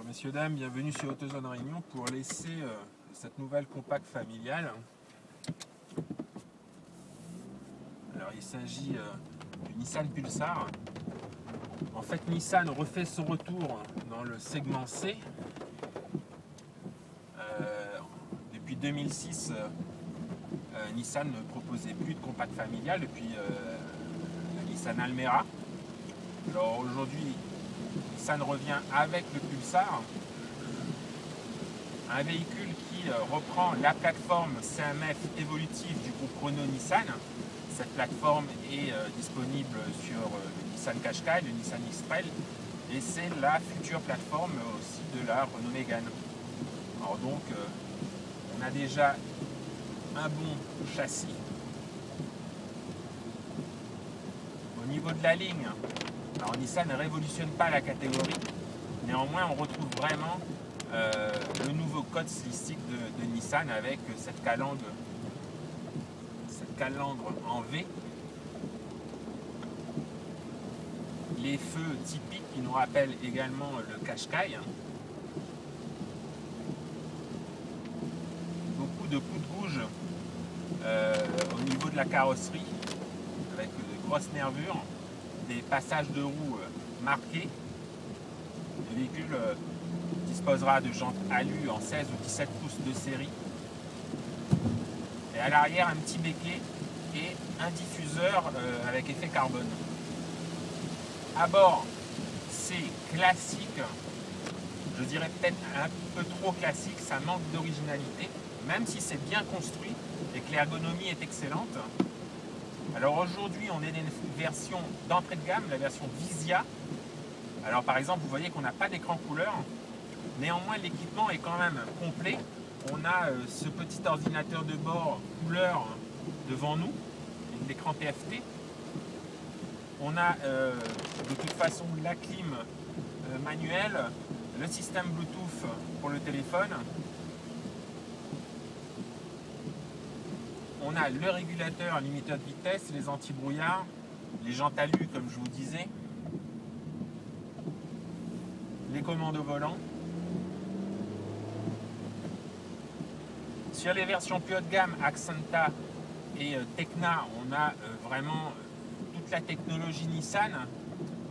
Messieurs, dames, bienvenue sur AutoZone Réunion pour l'essai cette nouvelle compacte familiale. Alors il s'agit du Nissan Pulsar. En fait, Nissan refait son retour dans le segment C. Depuis 2006, Nissan ne proposait plus de compacte familiale depuis la Nissan Almera. Alors aujourd'hui, Nissan revient avec le Pulsar, un véhicule qui reprend la plateforme CMF évolutive du groupe Renault-Nissan. Cette plateforme est disponible sur le Nissan Qashqai, le Nissan X-Trail, et c'est la future plateforme aussi de la Renault Mégane. Alors donc, on a déjà un bon châssis. Au niveau de la ligne, alors Nissan ne révolutionne pas la catégorie, néanmoins on retrouve vraiment le nouveau code stylistique de Nissan avec cette calandre en V, les feux typiques qui nous rappellent également le Qashqai, beaucoup de coups de gouge au niveau de la carrosserie avec de grosses nervures, des passages de roues marqués. Le véhicule disposera de jantes alu en 16 ou 17 pouces de série. Et à l'arrière, un petit béquet et un diffuseur avec effet carbone. À bord, c'est classique, je dirais peut-être un peu trop classique, ça manque d'originalité, même si c'est bien construit et que l'ergonomie est excellente. Alors aujourd'hui, on est dans une version d'entrée de gamme, la version Visia. Alors par exemple, vous voyez qu'on n'a pas d'écran couleur. Néanmoins, l'équipement est quand même complet. On a ce petit ordinateur de bord couleur devant nous, l'écran TFT. On a de toute façon la clim manuelle, le système Bluetooth pour le téléphone. On a le régulateur limiteur de vitesse, les anti-brouillard, les jantes alu comme je vous disais, les commandes au volant. Sur les versions plus haut de gamme, Accenta et Tecna, on a vraiment toute la technologie Nissan.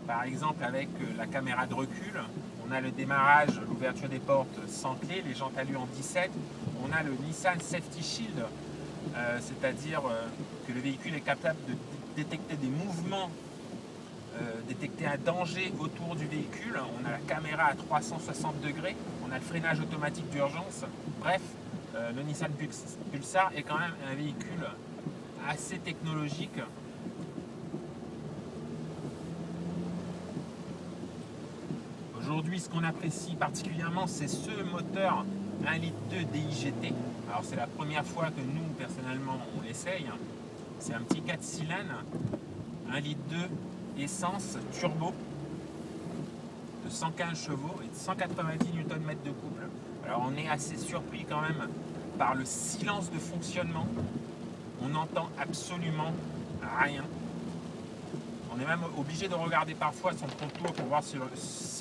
Par exemple avec la caméra de recul, on a le démarrage, l'ouverture des portes sans clé, les jantes alu en 17. On a le Nissan Safety Shield, c'est-à-dire que le véhicule est capable de détecter des mouvements, détecter un danger autour du véhicule. On a la caméra à 360 degrés, on a le freinage automatique d'urgence. Bref, le Nissan Pulsar est quand même un véhicule assez technologique. Aujourd'hui, ce qu'on apprécie particulièrement, c'est ce moteur 1,2 litre DIGT. Alors c'est la première fois que nous, personnellement, on l'essaye. C'est un petit 4 cylindres, 1,2 litre essence turbo de 115 chevaux et de 190 Nm de couple. Alors on est assez surpris quand même par le silence de fonctionnement. On n'entend absolument rien. On est même obligé de regarder parfois son contour pour voir si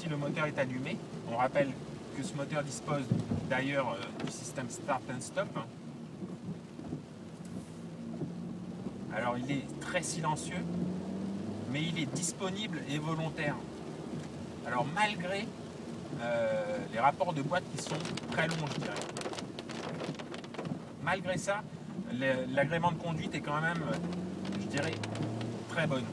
le moteur est allumé. On rappelle que ce moteur dispose d'ailleurs du système Start and Stop. Alors il est très silencieux, mais il est disponible et volontaire. Alors malgré les rapports de boîte qui sont très longs, je dirais. Malgré ça, l'agrément de conduite est quand même, je dirais, très bonne.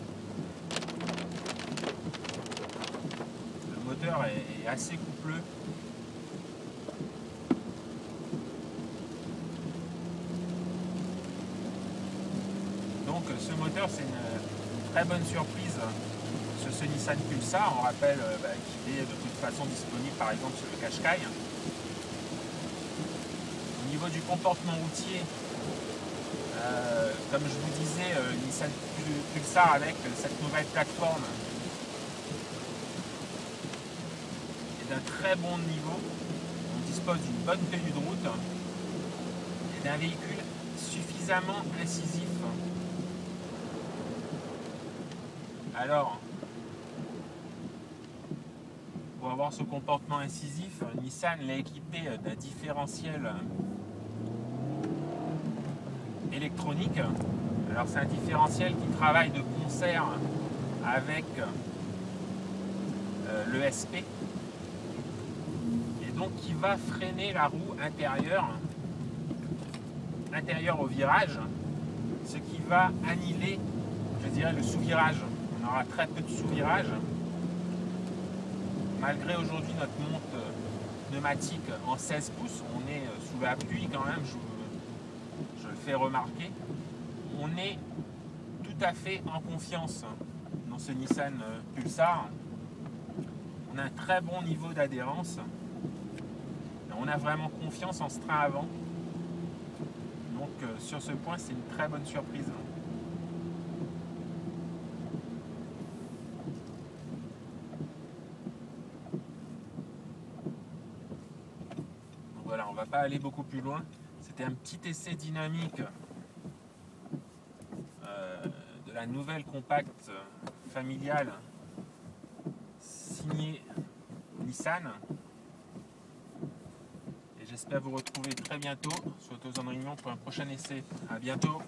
Le moteur est assez coupleux. Donc ce moteur, c'est une très bonne surprise sur ce Nissan Pulsar. On rappelle qu'il est de toute façon disponible par exemple sur le Qashqai. Au niveau du comportement routier, comme je vous disais, Nissan Pulsar avec cette nouvelle plateforme est d'un très bon niveau. On dispose d'une bonne tenue de route et d'un véhicule suffisamment incisif. Alors, Pour avoir ce comportement incisif, Nissan l'a équipé d'un différentiel électronique. Alors c'est un différentiel qui travaille de concert avec l'ESP et donc qui va freiner la roue intérieure au virage, ce qui va annihiler, je dirais, le sous-virage. On aura très peu de sous-virage. Malgré aujourd'hui notre monte pneumatique en 16 pouces, on est sous la pluie quand même, je le fais remarquer. On est tout à fait en confiance dans ce Nissan Pulsar. On a un très bon niveau d'adhérence. On a vraiment confiance en ce train avant. Donc sur ce point, c'est une très bonne surprise. Donc voilà, on ne va pas aller beaucoup plus loin. C'était un petit essai dynamique de la nouvelle compacte familiale signée Nissan. Et j'espère vous retrouver très bientôt sur AutoZone Réunion pour un prochain essai. A bientôt.